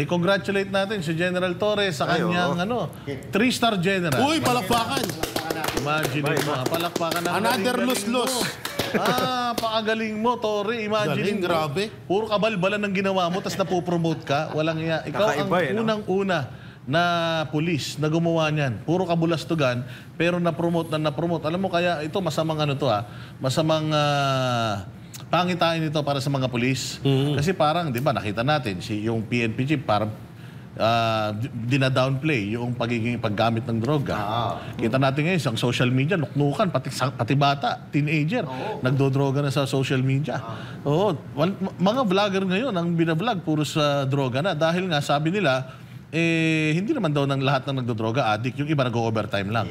Congratulate natin si General Torres sa kanyang 3-star general. Uy, palakpakan! Imagine mo, palakpakan na. Another lose-lose. Pakagaling mo, Torre. Imagine mo. Grabe. Puro kabalbalan ng ginawa mo, tapos napopromote ka. Walang iya. Ikaw ang unang-una na pulis na gumawa niyan. Puro kabulastugan, pero na-promote. Alam mo, kaya ito masamang masamang pangitain ito para sa mga pulis. Kasi parang, di ba, nakita natin, yung PNP chief, parang dina-downplay yung paggamit ng droga. Kita natin ngayon, sa social media, nuknukan, pati bata, teenager, nagdodroga na sa social media. Mga vlogger ngayon, ang binablog, puro sa droga na. Dahil nga, sabi nila, hindi naman daw ng lahat ng nagdodroga addict, yung iba nag-overtime lang.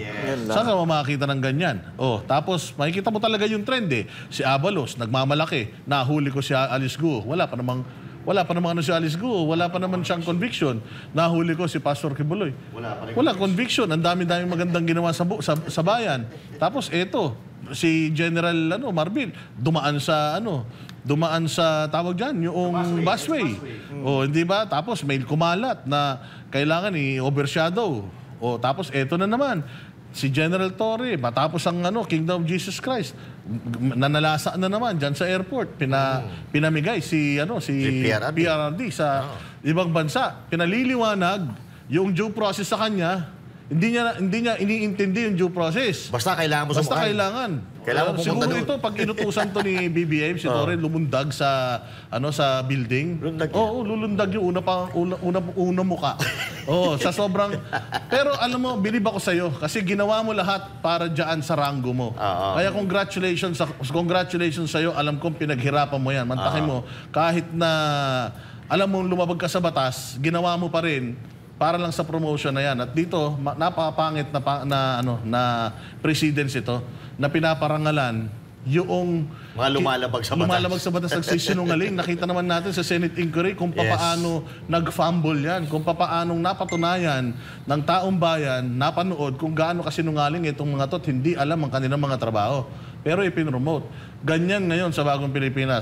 Saan ka makakita ng ganyan? Tapos makikita mo talaga yung trend Si Abalos, nagmamalaki. Nahuli ko si Alice Guo. Wala pa namang si Alice Guo. Wala pa naman siyang conviction. Nahuli ko si Pastor Kibuloy. Wala conviction. Ang dami-dami magandang ginawa sa bayan. Tapos si General Marbil, dumaan sa tawag dyan, yung busway. Hindi ba? Tapos may kumalat na kailangan i-overshadow. Tapos na naman, si General Torre, matapos ang Kingdom of Jesus Christ, nanalasa na naman dyan sa airport. Pinamigay si PRRD sa ibang bansa. Pinaliliwanag yung due process sa kanya. Hindi niya iniintindi yung due process. Basta kailangan mo sumakay. Kailangan Pumunta siguro doon. ito, pag inutusan to ni BBM, si Torre, lumundag sa building. Lulundag yung una muka. Sa sobrang... Pero alam mo, bilib ako sa'yo kasi ginawa mo lahat para dyan sa ranggo mo. Kaya congratulations sa'yo. Alam kong pinaghirapan mo yan. Mantakin mo, kahit na alam mo lumabag ka sa batas, ginawa mo pa rin para lang sa promotion na yan. At dito, napakapangit na precedence ito na pinaparangalan yung mga lumalabag sa batas. Nagsisinungaling. Nakita naman natin sa Senate inquiry kung paano nag-fumble yan, kung paano napatunayan ng taong bayan, napanood kung gaano kasinungaling itong mga to, hindi alam ang kanilang mga trabaho. Pero ipinromote. Ganyan ngayon sa bagong Pilipinas.